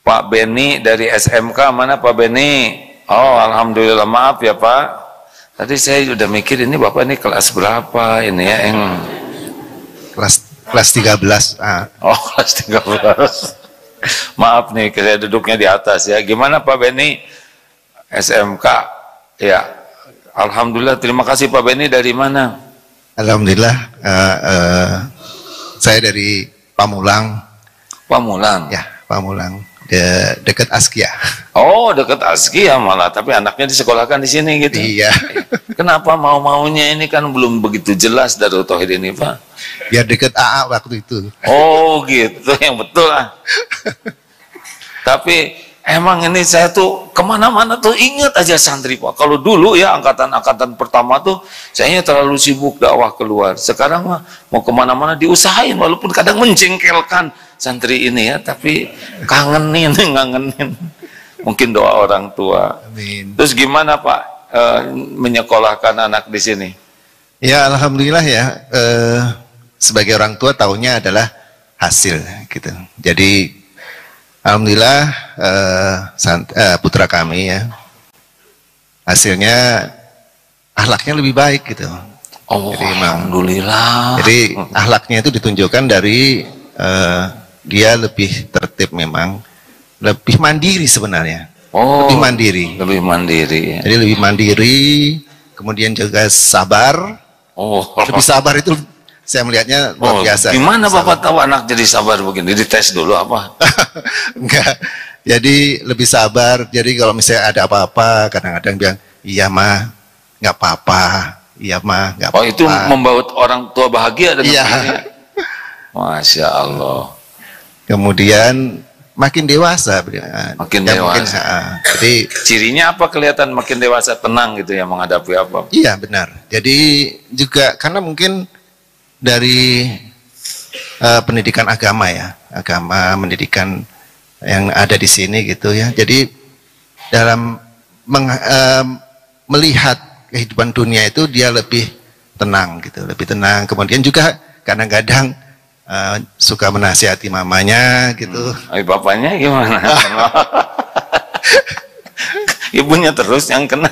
Pak Beni dari SMK, mana Pak Beni? Oh alhamdulillah, maaf ya Pak. Tadi saya udah mikir ini Bapak ini kelas berapa ini ya? Kelas 13. Oh kelas 13. Maaf nih, saya duduknya di atas ya. Gimana Pak Beni? SMK. Ya. Alhamdulillah, terima kasih Pak Beni. Dari mana? Alhamdulillah, saya dari Pamulang. Pamulang? Ya, Pamulang, dekat Askia. Oh, dekat Askia malah, tapi anaknya disekolahkan di sini gitu. Iya. Kenapa mau-maunya ini kan belum begitu jelas Darut Tauhid ini Pak? Biar dekat AA waktu itu. Oh gitu, yang betul lah. Tapi emang ini saya tuh kemana-mana tuh ingat aja santri Pak. Kalau dulu ya angkatan-angkatan pertama tuh saya terlalu sibuk dakwah keluar. Sekarang mah mau kemana-mana diusahain, walaupun kadang menjengkelkan santri ini ya, tapi ngangenin. Mungkin doa orang tua. Amin. Terus gimana Pak menyekolahkan anak di sini? Ya alhamdulillah ya, sebagai orang tua taunya adalah hasil gitu. Jadi alhamdulillah putra kami ya, hasilnya akhlaknya lebih baik gitu. Oh, jadi, alhamdulillah. Jadi akhlaknya itu ditunjukkan dari dia lebih tertib, memang lebih mandiri sebenarnya. Oh, lebih mandiri. Lebih mandiri. Ya. Jadi lebih mandiri, kemudian juga sabar. Oh, lebih sabar itu saya melihatnya luar biasa. Gimana Bapak tahu anak jadi sabar begini? Dites dulu apa? Enggak. Jadi lebih sabar. Jadi kalau misalnya ada apa-apa, kadang-kadang bilang, "Iya mah, nggak apa-apa. Iya mah, nggak apa-apa." Oh, itu membuat orang tua bahagia dengan iya. Masya Allah. Kemudian makin dewasa. Makin dewasa. Mungkin, jadi cirinya apa kelihatan makin dewasa? Tenang gitu ya menghadapi apa? Iya benar. Jadi juga karena mungkin dari pendidikan agama ya, pendidikan yang ada di sini gitu ya. Jadi dalam melihat kehidupan dunia itu dia lebih tenang gitu, lebih tenang. Kemudian juga kadang-kadang suka menasihati mamanya gitu. Bapaknya gimana? Ibunya terus yang kena.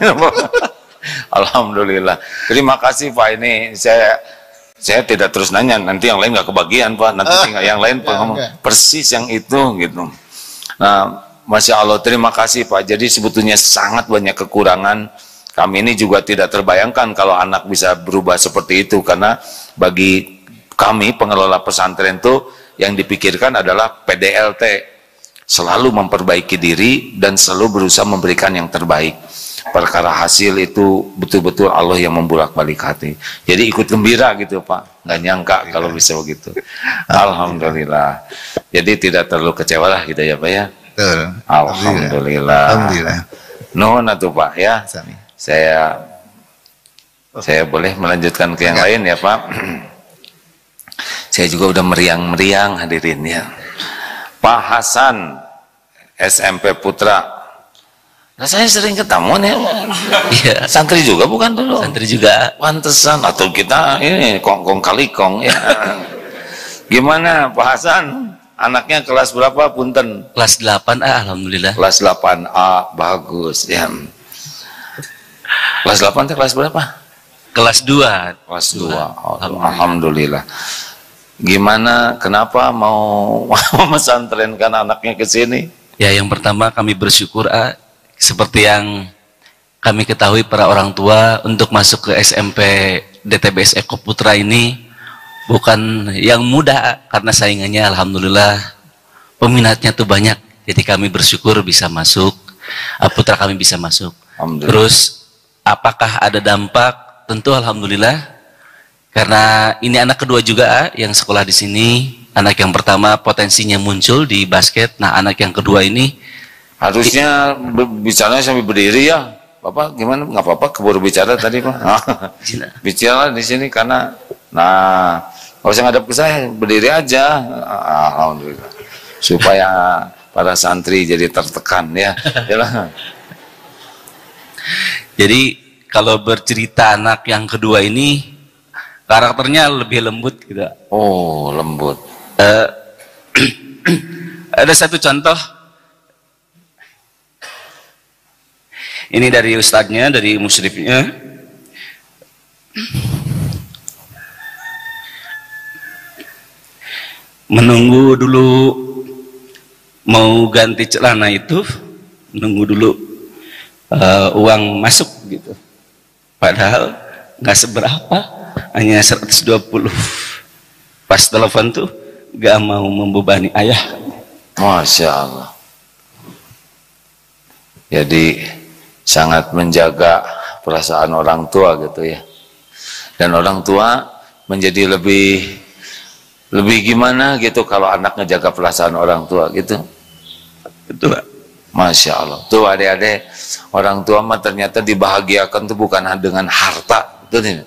Alhamdulillah. Terima kasih Pak, ini saya tidak terus nanya, nanti yang lain nggak kebagian Pak, nanti tinggal yang lain ngomong persis yang itu gitu. Nah, Masya Allah, terima kasih Pak. Jadi sebetulnya sangat banyak kekurangan. Kami ini juga tidak terbayangkan kalau anak bisa berubah seperti itu, karena bagi kami pengelola pesantren itu yang dipikirkan adalah PDLT, selalu memperbaiki diri dan selalu berusaha memberikan yang terbaik. Perkara hasil itu betul-betul Allah yang membulak-balik hati. Jadi ikut gembira gitu Pak, nggak nyangka kalau bisa begitu. Alhamdulillah. Jadi tidak terlalu kecewa lah gitu ya Pak ya. Betul. Alhamdulillah. Alhamdulillah. Nuhun atuh Pak ya. Saya boleh melanjutkan ke yang lain ya Pak. Saya juga udah meriang-meriang hadirin ya. Pak Hasan SMP Putra. Nah, saya sering ketemu nih. Iya. Santri juga bukan dulu? Santri juga. Pantesan, atau kita ini kong-kong kali kong ya. Gimana Pak Hasan? Anaknya kelas berapa punten? Kelas 8A, alhamdulillah. Kelas 8A, bagus ya. Kelas 8 itu kelas berapa? Kelas 2. Kelas 2. Alhamdulillah. Gimana, kenapa mau mesantrenkan anaknya ke sini? Ya, yang pertama kami bersyukur seperti yang kami ketahui para orang tua, untuk masuk ke SMP DTBS Eko Putra ini bukan yang mudah, karena saingannya alhamdulillah peminatnya tuh banyak. Jadi kami bersyukur bisa masuk, putra kami bisa masuk. Terus apakah ada dampak? Tentu alhamdulillah, karena ini anak kedua juga yang sekolah di sini. Anak yang pertama potensinya muncul di basket, nah anak yang kedua ini harusnya bicaranya sambil berdiri ya Bapak. Gimana, nggak apa-apa keburu bicara tadi Pak. Bicara di sini karena nggak usah ngadep ke saya, berdiri aja. Alhamdulillah, supaya para santri jadi tertekan ya. Jadi kalau bercerita anak yang kedua ini karakternya lebih lembut gitu. Oh, lembut. Ada satu contoh. Ini dari ustadznya, dari musyrifnya. Menunggu dulu mau ganti celana itu, menunggu dulu uang masuk gitu. Padahal nggak seberapa, hanya 120. Pas telepon tuh gak mau membebani ayah. Masya Allah. Jadi sangat menjaga perasaan orang tua gitu ya. Dan orang tua menjadi lebih gimana gitu kalau anak ngejaga perasaan orang tua gitu. Betul. Masya Allah. Tuh adik-adik, orang tua mah ternyata dibahagiakan tuh bukan dengan harta, betul nih.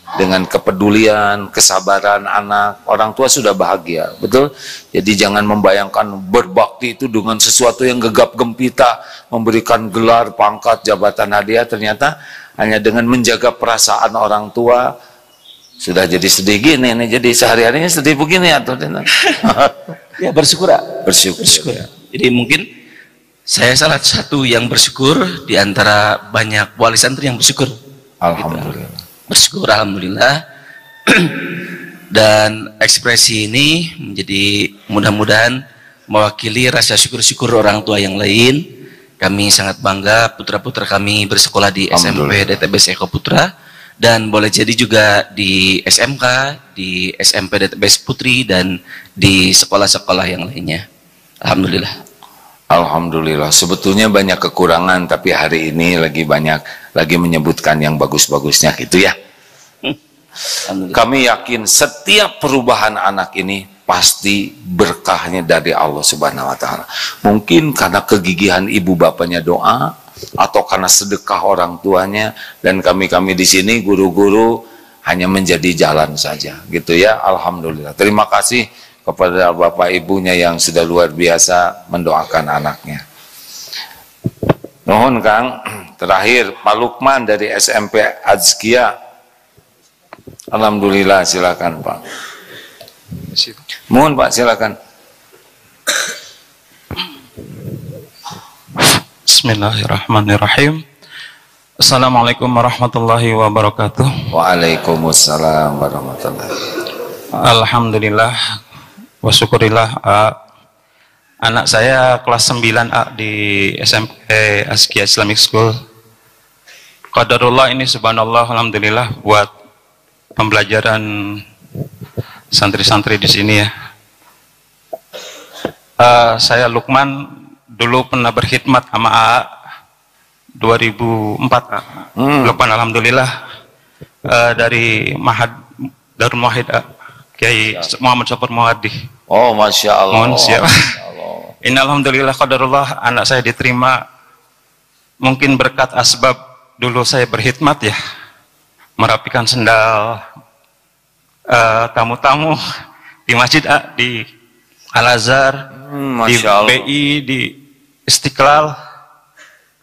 Dengan kepedulian, kesabaran anak, orang tua sudah bahagia, betul? Jadi jangan membayangkan berbakti itu dengan sesuatu yang gegap gempita, memberikan gelar, pangkat, jabatan, hadiah. Ternyata hanya dengan menjaga perasaan orang tua sudah jadi sedih gini nih. Jadi sehari-harinya sedih begini atau ya bersyukur. Bersyukur. Ya. Jadi mungkin saya salah satu yang bersyukur di antara banyak wali santri yang bersyukur. Alhamdulillah. Gitu. Bersyukur alhamdulillah. Dan ekspresi ini menjadi mudah-mudahan mewakili rasa syukur-syukur orang tua yang lain. Kami sangat bangga putra-putra kami bersekolah di SMP DTBS Eko Putra, dan boleh jadi juga di SMK, di SMP DTBS Putri, dan di sekolah-sekolah yang lainnya. Alhamdulillah. Alhamdulillah. Sebetulnya banyak kekurangan, tapi hari ini lagi menyebutkan yang bagus-bagusnya gitu ya. Kami yakin setiap perubahan anak ini pasti berkahnya dari Allah Subhanahu wa taala. Mungkin karena kegigihan ibu bapaknya doa, atau karena sedekah orang tuanya, dan kami di sini guru-guru hanya menjadi jalan saja gitu ya. Alhamdulillah. Terima kasih kepada bapak ibunya yang sudah luar biasa mendoakan anaknya. Nuhun Kang. Terakhir Pak Lukman dari SMP Azkia. Alhamdulillah, silakan Pak. Mohon Pak, silakan. Bismillahirrahmanirrahim. Assalamualaikum warahmatullahi wabarakatuh. Waalaikumsalam warahmatullahi. Alhamdulillah wa syukurillah. Anak saya kelas 9A di SMP Askia Islamic School. Qadarullah ini subhanallah, alhamdulillah buat pembelajaran santri-santri di sini ya. Saya Lukman dulu pernah berkhidmat sama AA 2004. Lukman alhamdulillah dari Darul Muwahhid Kiai Muhammad Sofir Muwaddi. Oh, masya Allah. Mohon siap. Ini alhamdulillah qadarullah anak saya diterima. Mungkin berkat asbab dulu saya berkhidmat ya, merapikan sendal tamu-tamu di masjid di Al-Azhar, di BI, di Istiqlal,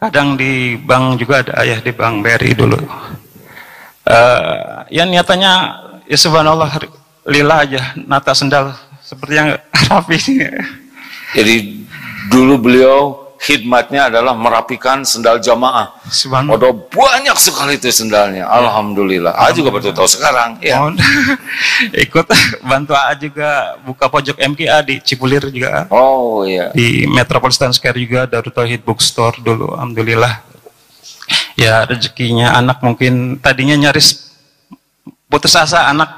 kadang di bank juga ada ayah di bank BRI dulu. Ya niatannya ya subhanallah lillah aja, nata sendal seperti yang rapi. Jadi dulu beliau khidmatnya adalah merapikan sendal jamaah. Ada banyak sekali itu sendalnya. Alhamdulillah. A juga baru tahu sekarang. Ya. Ikut bantu A juga buka pojok MKA di Cipulir juga. Oh iya. Di Metropolitan Square juga Darut Tauhid Bookstore dulu. Alhamdulillah. Ya rezekinya anak mungkin tadinya nyaris putus asa anak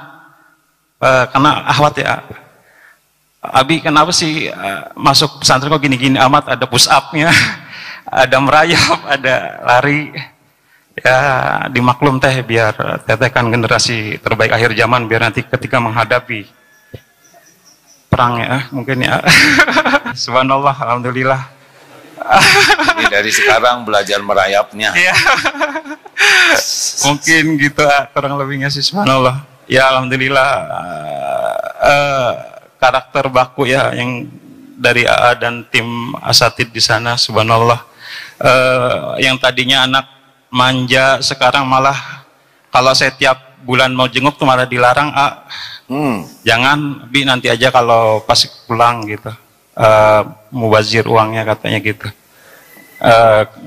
karena ahwat ya. Abi kenapa sih masuk pesantren kok gini-gini amat, ada push up-nya, ada merayap, ada lari. Ya dimaklum teh biar teteh kan generasi terbaik akhir zaman, biar nanti ketika menghadapi perang ya mungkin ya. Subhanallah, alhamdulillah. Jadi dari sekarang belajar merayapnya. Ya. Mungkin gitu kurang lebihnya sih subhanallah. Ya alhamdulillah. Karakter baku ya yang dari AA dan tim asatid di sana subhanallah, yang tadinya anak manja sekarang malah kalau saya tiap bulan mau jenguk tuh malah dilarang, jangan Bi, nanti aja kalau pas pulang gitu, mubazir uangnya katanya gitu,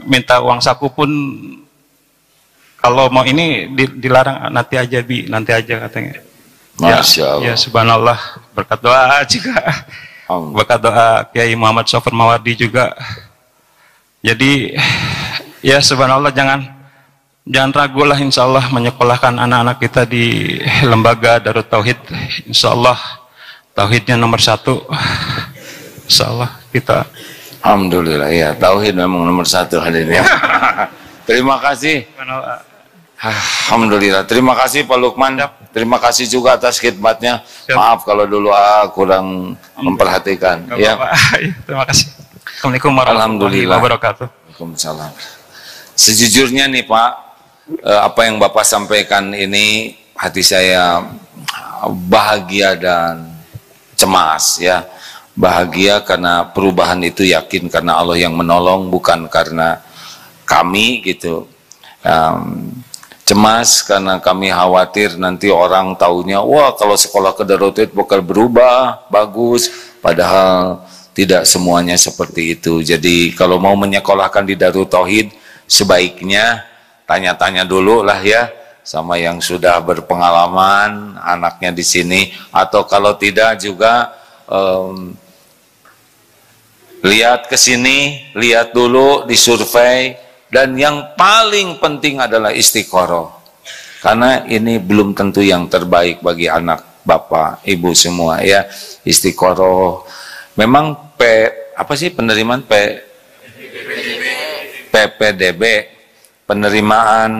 minta uang saku pun kalau mau ini dilarang, nanti aja Bi, nanti aja katanya. Masya Allah. Ya subhanallah, berkat doa juga, berkat doa Kiai Muhammad Sofir Muwaddi juga. Jadi ya subhanallah, jangan ragulah insya Allah menyekolahkan anak-anak kita di lembaga Darut Tauhid. Insya Allah tauhidnya nomor 1. Insya Allah kita. Alhamdulillah ya, tauhid memang nomor 1 hadirin ya. Terima kasih. Alhamdulillah. Terima kasih Pak Lukman. Terima kasih juga atas khidmatnya. Maaf kalau dulu kurang memperhatikan. Ya. Terima kasih. Assalamualaikum warahmatullahi wabarakatuh. Waalaikumsalam. Sejujurnya nih Pak, apa yang Bapak sampaikan ini hati saya bahagia dan cemas ya. Bahagia karena perubahan itu yakin karena Allah yang menolong, bukan karena kami gitu. Cemas karena kami khawatir nanti orang taunya, wah kalau sekolah ke Darut Tauhid bakal berubah, bagus, padahal tidak semuanya seperti itu. Jadi kalau mau menyekolahkan di Darut Tauhid, sebaiknya tanya-tanya dulu lah ya sama yang sudah berpengalaman anaknya di sini, atau kalau tidak juga lihat ke sini, lihat dulu, disurvei. Dan yang paling penting adalah istiqoroh, karena ini belum tentu yang terbaik bagi anak bapak ibu semua ya. Istiqoroh memang apa sih penerimaan PPDB, penerimaan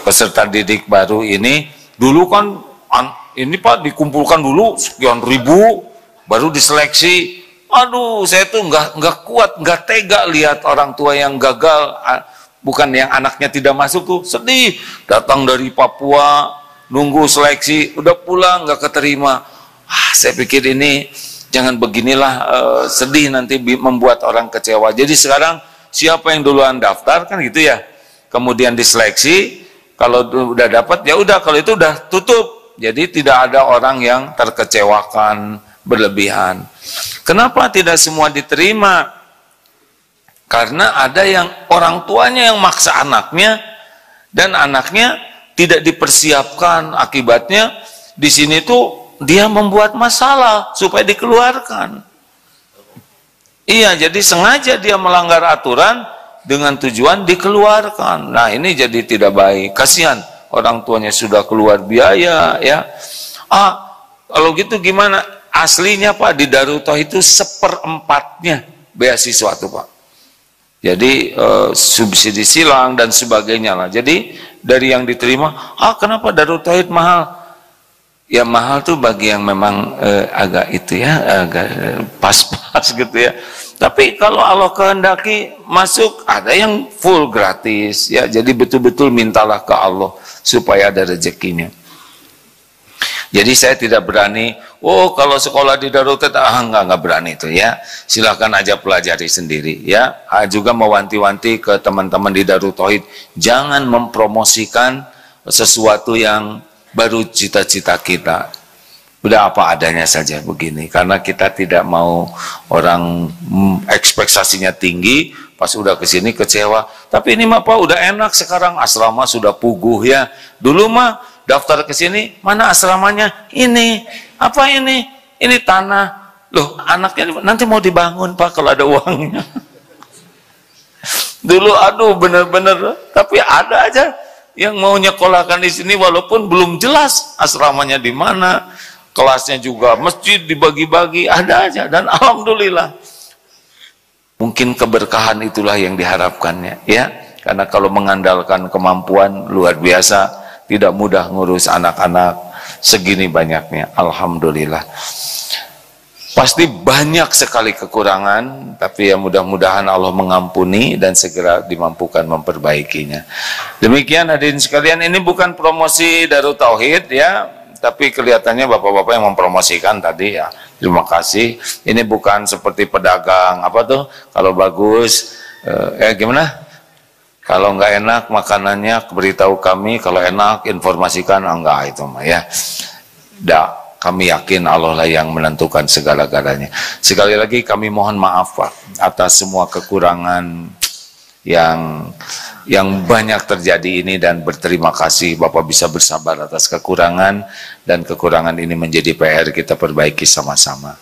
peserta didik baru ini dulu kan ini Pak dikumpulkan dulu sekian ribu baru diseleksi. Aduh, saya tuh nggak kuat, nggak tega lihat orang tua yang gagal, bukan yang anaknya tidak masuk tuh sedih. Datang dari Papua, nunggu seleksi, udah pulang nggak keterima. Saya pikir ini jangan beginilah, sedih nanti membuat orang kecewa. Jadi sekarang siapa yang duluan daftar kan gitu ya, kemudian diseleksi, kalau udah dapat ya udah, kalau itu udah tutup. Jadi tidak ada orang yang terkecewakan berlebihan. Kenapa tidak semua diterima? Karena ada yang orang tuanya yang maksa anaknya, dan anaknya tidak dipersiapkan, akibatnya di sini tuh dia membuat masalah supaya dikeluarkan. Iya, jadi sengaja dia melanggar aturan dengan tujuan dikeluarkan. Nah, ini jadi tidak baik. Kasihan orang tuanya sudah keluar biaya, ya. Kalau gitu gimana? Aslinya Pak, di Darut Tauhid itu 1/4-nya beasiswa tuh Pak. Jadi subsidi silang dan sebagainya lah. Jadi dari yang diterima, kenapa Darut Tauhid mahal? Ya mahal tuh bagi yang memang agak itu ya, agak pas-pas gitu ya. Tapi kalau Allah kehendaki masuk, ada yang full gratis ya. Jadi betul-betul mintalah ke Allah supaya ada rezekinya. Jadi saya tidak berani, kalau sekolah di Darut Tauhid, enggak berani itu ya. Silahkan aja pelajari sendiri ya. Juga mewanti-wanti ke teman-teman di Darut Tauhid, jangan mempromosikan sesuatu yang baru cita-cita kita. Udah apa adanya saja begini, karena kita tidak mau orang ekspektasinya tinggi, pas udah kesini kecewa. Tapi ini mah Pak udah enak, sekarang asrama sudah puguh ya. Dulu mah daftar ke sini, mana asramanya? Ini, apa ini? Ini tanah. Loh, anaknya nanti mau dibangun Pak kalau ada uangnya. Dulu aduh bener-bener, tapi ada aja yang mau nyekolahkan di sini walaupun belum jelas asramanya di mana, kelasnya juga masjid dibagi-bagi, ada aja. Dan alhamdulillah, mungkin keberkahan itulah yang diharapkannya ya. Karena kalau mengandalkan kemampuan luar biasa, tidak mudah ngurus anak-anak segini banyaknya. Alhamdulillah. Pasti banyak sekali kekurangan, tapi ya mudah-mudahan Allah mengampuni dan segera dimampukan memperbaikinya. Demikian hadirin sekalian, ini bukan promosi Darut Tauhid ya, tapi kelihatannya bapak-bapak yang mempromosikan tadi ya. Terima kasih. Ini bukan seperti pedagang apa tuh, kalau bagus gimana? Kalau nggak enak makanannya beritahu kami, kalau enak informasikan, enggak itu mah ya. Kami yakin Allah lah yang menentukan segala-galanya. Sekali lagi kami mohon maaf Pak atas semua kekurangan yang banyak terjadi ini, dan berterima kasih Bapak bisa bersabar atas kekurangan, dan kekurangan ini menjadi PR kita perbaiki sama-sama.